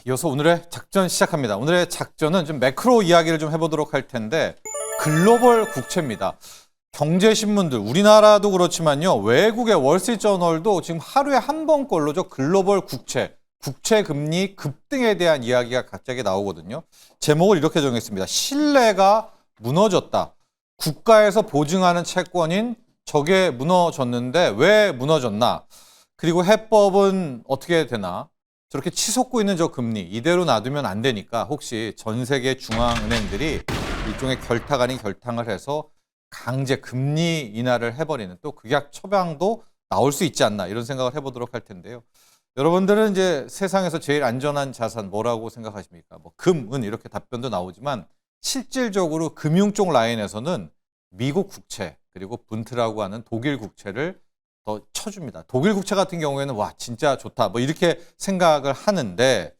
이어서 오늘의 작전 시작합니다. 오늘의 작전은 좀 매크로 이야기를 좀 해보도록 할 텐데 글로벌 국채입니다. 경제신문들, 우리나라도 그렇지만요. 외국의 월스트리트저널도 지금 하루에 한 번꼴로죠. 글로벌 국채, 국채 금리 급등에 대한 이야기가 갑자기 나오거든요. 제목을 이렇게 정했습니다. 신뢰가 무너졌다. 국가에서 보증하는 채권인 저게 무너졌는데 왜 무너졌나? 그리고 해법은 어떻게 되나? 저렇게 치솟고 있는 저 금리 이대로 놔두면 안 되니까 혹시 전 세계 중앙은행들이 일종의 결탁 아닌 결탁을 해서 강제 금리 인하를 해버리는 또 극약 처방도 나올 수 있지 않나 이런 생각을 해보도록 할 텐데요. 여러분들은 이제 세상에서 제일 안전한 자산 뭐라고 생각하십니까? 뭐 금은 이렇게 답변도 나오지만 실질적으로 금융 쪽 라인에서는 미국 국채 그리고 분트라고 하는 독일 국채를 더 쳐줍니다. 독일 국채 같은 경우에는 와 진짜 좋다 뭐 이렇게 생각을 하는데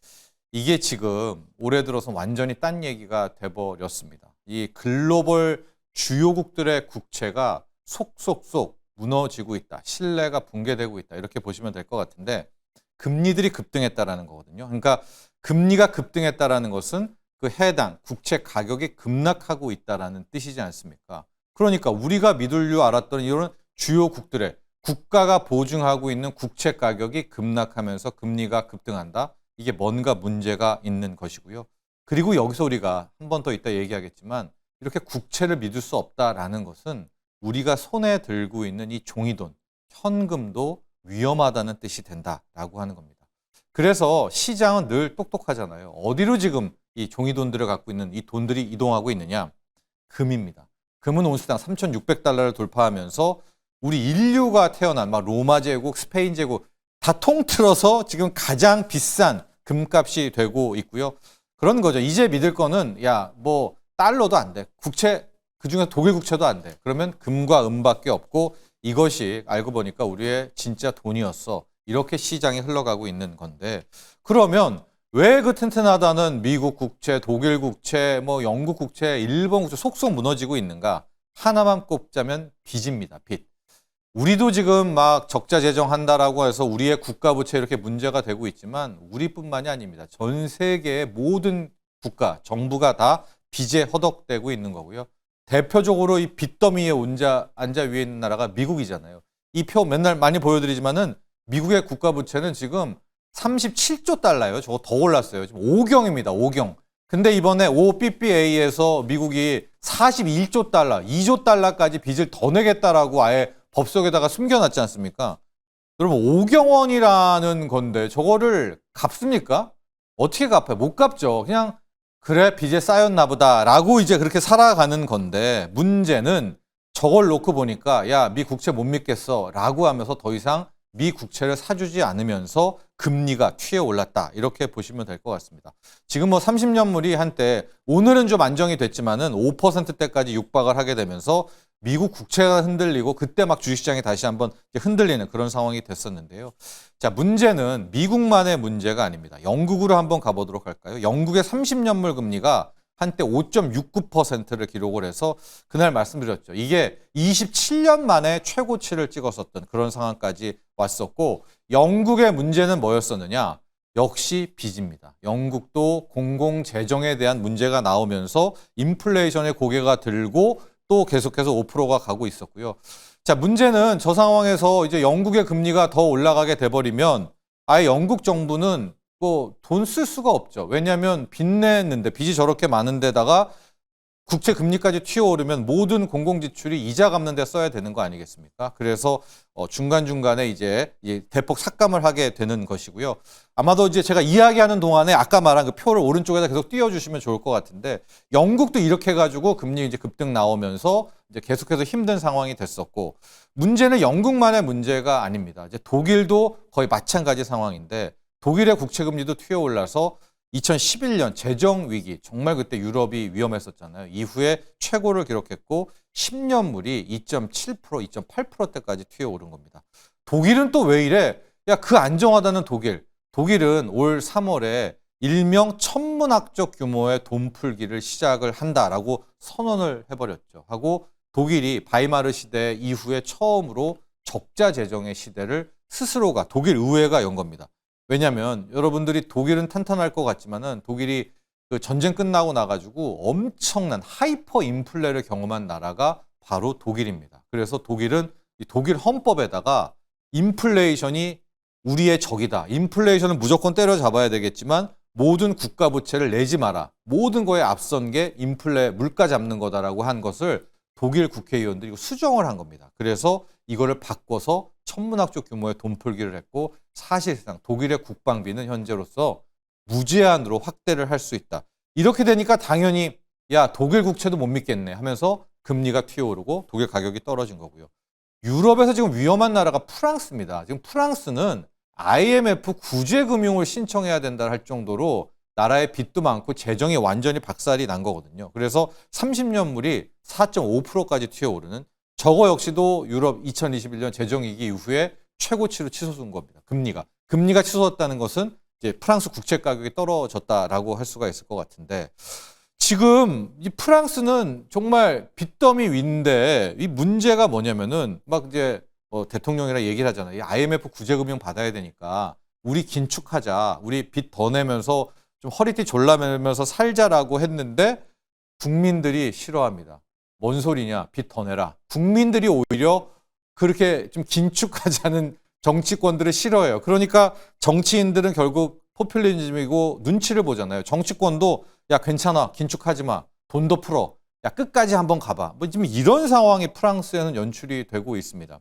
이게 지금 올해 들어서 완전히 딴 얘기가 돼버렸습니다. 이 글로벌 주요국들의 국채가 속속속 무너지고 있다. 신뢰가 붕괴되고 있다. 이렇게 보시면 될 것 같은데 금리들이 급등했다라는 거거든요. 그러니까 금리가 급등했다라는 것은 그 해당 국채 가격이 급락하고 있다라는 뜻이지 않습니까? 그러니까 우리가 믿을려 알았던 이런 주요국들의 국가가 보증하고 있는 국채 가격이 급락하면서 금리가 급등한다. 이게 뭔가 문제가 있는 것이고요. 그리고 여기서 우리가 한 번 더 이따 얘기하겠지만 이렇게 국채를 믿을 수 없다라는 것은 우리가 손에 들고 있는 이 종이돈, 현금도 위험하다는 뜻이 된다라고 하는 겁니다. 그래서 시장은 늘 똑똑하잖아요. 어디로 지금 이 종이돈들을 갖고 있는 이 돈들이 이동하고 있느냐? 금입니다. 금은 온스당 3,600달러를 돌파하면서 우리 인류가 태어난 막 로마 제국, 스페인 제국 다 통틀어서 지금 가장 비싼 금값이 되고 있고요. 그런 거죠. 이제 믿을 거는 야, 뭐 달러도 안 돼. 국채 그중에 독일 국채도 안 돼. 그러면 금과 은밖에 없고 이것이 알고 보니까 우리의 진짜 돈이었어. 이렇게 시장이 흘러가고 있는 건데 그러면 왜 그 튼튼하다는 미국 국채, 독일 국채, 뭐 영국 국채, 일본 국채 속속 무너지고 있는가? 하나만 꼽자면 빚입니다. 빚. 우리도 지금 막 적자 재정한다라고 해서 우리의 국가 부채 이렇게 문제가 되고 있지만 우리뿐만이 아닙니다. 전 세계의 모든 국가, 정부가 다 빚에 허덕대고 있는 거고요. 대표적으로 이 빚더미에 앉아 위에 있는 나라가 미국이잖아요. 이 표 맨날 많이 보여드리지만은 미국의 국가 부채는 지금 37조 달러예요. 저거 더 올랐어요. 지금 5경입니다. 5경. 근데 이번에 OBBA에서 미국이 41조 달러, 2조 달러까지 빚을 더 내겠다라고 아예 법석에다가 숨겨놨지 않습니까? 여러분 5경 원이라는 건데 저거를 갚습니까? 어떻게 갚아요? 못 갚죠. 그냥 그래 빚에 쌓였나 보다라고 이제 그렇게 살아가는 건데 문제는 저걸 놓고 보니까 야, 미 국채 못 믿겠어 라고 하면서 더 이상 미 국채를 사주지 않으면서 금리가 튀어 올랐다. 이렇게 보시면 될 것 같습니다. 지금 뭐 30년물이 한때 오늘은 좀 안정이 됐지만은 5%대까지 육박을 하게 되면서 미국 국채가 흔들리고 그때 막 주식시장이 다시 한번 흔들리는 그런 상황이 됐었는데요. 자, 문제는 미국만의 문제가 아닙니다. 영국으로 한번 가보도록 할까요? 영국의 30년물 금리가 한때 5.69%를 기록을 해서 그날 말씀드렸죠. 이게 27년 만에 최고치를 찍었었던 그런 상황까지 왔었고 영국의 문제는 뭐였었느냐? 역시 빚입니다. 영국도 공공재정에 대한 문제가 나오면서 인플레이션의 고개가 들고 또 계속해서 5%가 가고 있었고요. 자, 문제는 저 상황에서 이제 영국의 금리가 더 올라가게 돼버리면 아예 영국 정부는 뭐 돈 쓸 수가 없죠. 왜냐하면 빚 냈는데 빚이 저렇게 많은데다가 국채 금리까지 튀어오르면 모든 공공지출이 이자 갚는 데 써야 되는 거 아니겠습니까? 그래서 중간중간에 이제 대폭 삭감을 하게 되는 것이고요. 아마도 이제 제가 이야기하는 동안에 아까 말한 그 표를 오른쪽에다 계속 띄워주시면 좋을 것 같은데 영국도 이렇게 해가지고 금리 이제 급등 나오면서 이제 계속해서 힘든 상황이 됐었고 문제는 영국만의 문제가 아닙니다. 이제 독일도 거의 마찬가지 상황인데 독일의 국채 금리도 튀어올라서 2011년 재정위기, 정말 그때 유럽이 위험했었잖아요. 이후에 최고를 기록했고 10년물이 2.7%, 2.8%대까지 튀어오른 겁니다. 독일은 또 왜 이래? 야, 그 안정하다는 독일. 독일은 올 3월에 일명 천문학적 규모의 돈 풀기를 시작을 한다라고 선언을 해버렸죠. 하고 독일이 바이마르 시대 이후에 처음으로 적자 재정의 시대를 스스로가 독일 의회가 연 겁니다. 왜냐하면 여러분들이 독일은 탄탄할 것 같지만은 독일이 그 전쟁 끝나고 나가지고 엄청난 하이퍼 인플레를 경험한 나라가 바로 독일입니다. 그래서 독일은 이 독일 헌법에다가 인플레이션이 우리의 적이다. 인플레이션은 무조건 때려잡아야 되겠지만 모든 국가 부채를 내지 마라. 모든 거에 앞선 게 인플레 물가 잡는 거다라고 한 것을 독일 국회의원들이 수정을 한 겁니다. 그래서 이거를 바꿔서 천문학적 규모의 돈풀기를 했고 사실상 독일의 국방비는 현재로서 무제한으로 확대를 할 수 있다. 이렇게 되니까 당연히 야 독일 국채도 못 믿겠네 하면서 금리가 튀어오르고 독일 가격이 떨어진 거고요. 유럽에서 지금 위험한 나라가 프랑스입니다. 지금 프랑스는 IMF 구제금융을 신청해야 된다 할 정도로 나라의 빚도 많고 재정이 완전히 박살이 난 거거든요. 그래서 30년물이 4.5%까지 튀어오르는 저거 역시도 유럽 2021년 재정위기 이후에 최고치로 치솟은 겁니다. 금리가 치솟았다는 것은 이제 프랑스 국채 가격이 떨어졌다라고 할 수가 있을 것 같은데 지금 이 프랑스는 정말 빚더미 위인데 이 문제가 뭐냐면은 막 이제 대통령이랑 얘기를 하잖아요. 이 IMF 구제금융 받아야 되니까 우리 긴축하자. 우리 빚 더 내면서 좀 허리띠 졸라매면서 살자라고 했는데 국민들이 싫어합니다. 뭔 소리냐? 빚 더 내라. 국민들이 오히려 그렇게 좀 긴축하자는 정치권들을 싫어해요. 그러니까 정치인들은 결국 포퓰리즘이고 눈치를 보잖아요. 정치권도 야 괜찮아. 긴축하지 마. 돈 더 풀어. 야 끝까지 한번 가봐. 뭐 지금 이런 상황이 프랑스에는 연출이 되고 있습니다.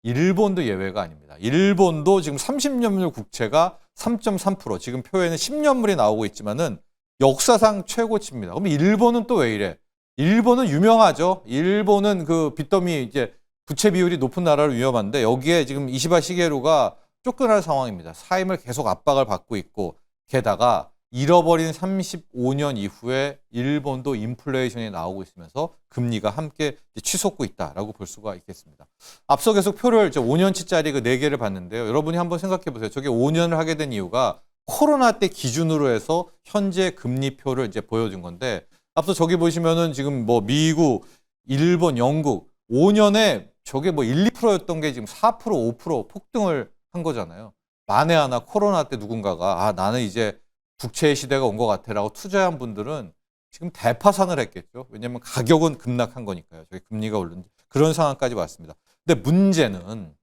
일본도 예외가 아닙니다. 일본도 지금 30년물 국채가 3.3%, 지금 표에는 10년물이 나오고 있지만은 역사상 최고치입니다. 그럼 일본은 또 왜 이래? 일본은 유명하죠. 일본은 그 빚더미 이제 부채 비율이 높은 나라로 위험한데 여기에 지금 이시바 시게루가 쫓겨날 상황입니다. 사임을 계속 압박을 받고 있고 게다가 잃어버린 35년 이후에 일본도 인플레이션이 나오고 있으면서 금리가 함께 치솟고 있다라고 볼 수가 있겠습니다. 앞서 계속 표를 5년치짜리 그 4개를 봤는데요. 여러분이 한번 생각해 보세요. 저게 5년을 하게 된 이유가 코로나 때 기준으로 해서 현재 금리표를 이제 보여준 건데 앞서 저기 보시면은 지금 뭐 미국, 일본, 영국 5년에 저게 뭐 1, 2%였던 게 지금 4%, 5% 폭등을 한 거잖아요. 만에 하나 코로나 때 누군가가 아 나는 이제 국채의 시대가 온 것 같아라고 투자한 분들은 지금 대파산을 했겠죠. 왜냐하면 가격은 급락한 거니까요. 저희 금리가 오른 그런 상황까지 왔습니다. 근데 문제는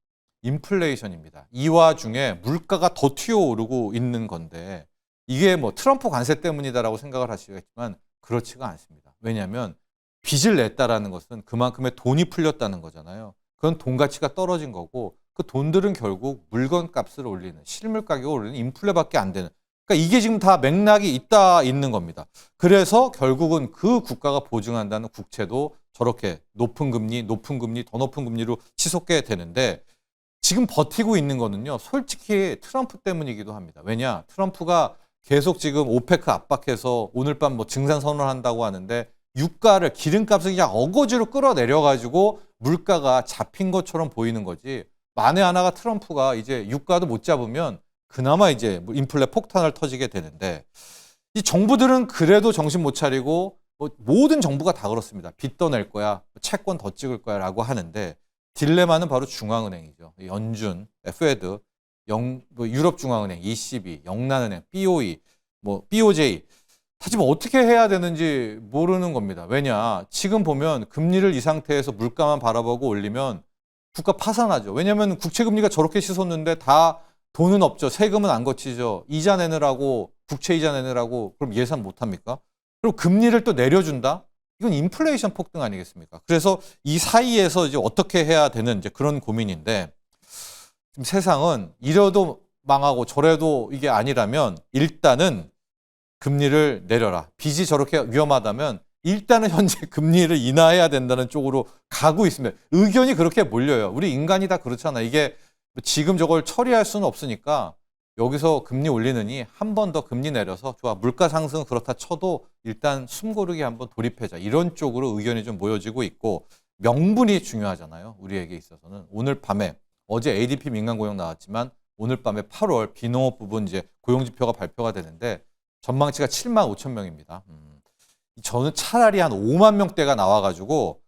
인플레이션입니다. 이 와중에 물가가 더 튀어오르고 있는 건데 이게 뭐 트럼프 관세 때문이다라고 생각을 하시겠지만 그렇지가 않습니다. 왜냐하면 빚을 냈다라는 것은 그만큼의 돈이 풀렸다는 거잖아요. 그건 돈 가치가 떨어진 거고 그 돈들은 결국 물건 값을 올리는 실물 가격을 올리는 인플레밖에 안 되는 그러니까 이게 지금 다 맥락이 있는 겁니다. 그래서 결국은 그 국가가 보증한다는 국채도 저렇게 높은 금리, 더 높은 금리로 치솟게 되는데 지금 버티고 있는 거는요. 솔직히 트럼프 때문이기도 합니다. 왜냐? 트럼프가 계속 지금 오페크 압박해서 오늘 밤 뭐 증산 선언한다고 하는데 유가를 기름값을 그냥 어거지로 끌어내려가지고 물가가 잡힌 것처럼 보이는 거지. 만에 하나가 트럼프가 이제 유가도 못 잡으면 그나마 이제 인플레 폭탄을 터지게 되는데 이 정부들은 그래도 정신 못 차리고 뭐 모든 정부가 다 그렇습니다. 빚 더 낼 거야, 채권 더 찍을 거야라고 하는데 딜레마는 바로 중앙은행이죠. 연준, 페드, 유럽 중앙은행, ECB, 영란은행, BOE, 뭐 BOJ. 하지만 어떻게 해야 되는지 모르는 겁니다. 왜냐? 지금 보면 금리를 이 상태에서 물가만 바라보고 올리면 국가 파산하죠. 왜냐하면 국채 금리가 저렇게 치솟는데 다 돈은 없죠. 세금은 안 거치죠. 이자 내느라고 국채 이자 내느라고 그럼 예산 못 합니까? 그리고 금리를 또 내려준다? 이건 인플레이션 폭등 아니겠습니까? 그래서 이 사이에서 이제 어떻게 해야 되는 이제 그런 고민인데 지금 세상은 이래도 망하고 저래도 이게 아니라면 일단은 금리를 내려라. 빚이 저렇게 위험하다면 일단은 현재 금리를 인하해야 된다는 쪽으로 가고 있습니다. 의견이 그렇게 몰려요. 우리 인간이 다 그렇잖아. 이게 지금 저걸 처리할 수는 없으니까 여기서 금리 올리느니 한 번 더 금리 내려서 좋아 물가 상승은 그렇다 쳐도 일단 숨고르기 한번 돌입하자 이런 쪽으로 의견이 좀 모여지고 있고 명분이 중요하잖아요. 우리에게 있어서는 오늘 밤에 어제 ADP 민간 고용 나왔지만 오늘 밤에 8월 비농업 부분 이제 고용 지표가 발표가 되는데 전망치가 7만 5천 명입니다. 저는 차라리 한 5만 명대가 나와가지고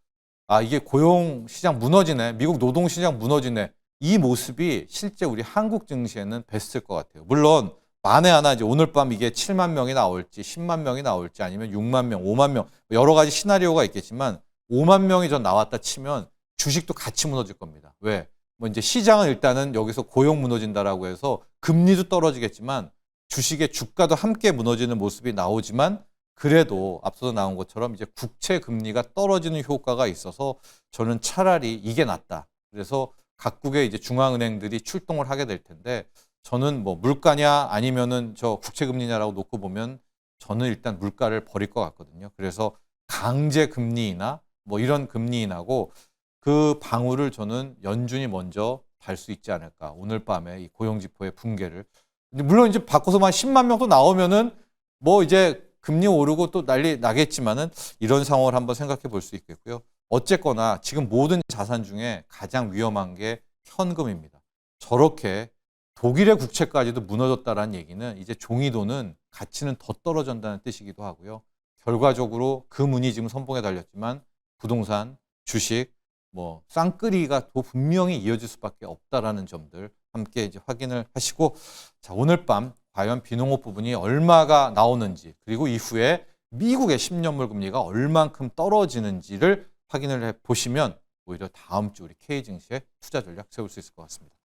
아 이게 고용 시장 무너지네, 미국 노동 시장 무너지네. 이 모습이 실제 우리 한국 증시에는 베스트일 것 같아요. 물론 만에 하나 이제 오늘 밤 이게 7만 명이 나올지 10만 명이 나올지 아니면 6만 명, 5만 명 여러 가지 시나리오가 있겠지만 5만 명이 전 나왔다 치면 주식도 같이 무너질 겁니다. 왜? 뭐 이제 시장은 일단은 여기서 고용 무너진다라고 해서 금리도 떨어지겠지만 주식의 주가도 함께 무너지는 모습이 나오지만 그래도 앞서서 나온 것처럼 이제 국채 금리가 떨어지는 효과가 있어서 저는 차라리 이게 낫다. 그래서 각국의 이제 중앙은행들이 출동을 하게 될 텐데 저는 뭐 물가냐 아니면은 저 국채 금리냐라고 놓고 보면 저는 일단 물가를 버릴 것 같거든요. 그래서 강제 금리 인하 뭐 이런 금리 인하고 그 방울을 저는 연준이 먼저 달 수 있지 않을까. 오늘 밤에 이 고용지표의 붕괴를. 물론 이제 바꿔서만 10만 명도 나오면은 뭐 이제 금리 오르고 또 난리 나겠지만은 이런 상황을 한번 생각해 볼 수 있겠고요. 어쨌거나 지금 모든 자산 중에 가장 위험한 게 현금입니다. 저렇게 독일의 국채까지도 무너졌다라는 얘기는 이제 종이돈은 가치는 더 떨어진다는 뜻이기도 하고요. 결과적으로 금, 은이 지금 선봉에 달렸지만 부동산, 주식, 뭐 쌍끌이가 더 분명히 이어질 수밖에 없다라는 점들 함께 이제 확인을 하시고 자, 오늘 밤 과연 비농업 부분이 얼마가 나오는지 그리고 이후에 미국의 10년물 금리가 얼만큼 떨어지는지를 확인을 해 보시면 오히려 다음 주 우리 K 증시의 투자 전략 세울 수 있을 것 같습니다.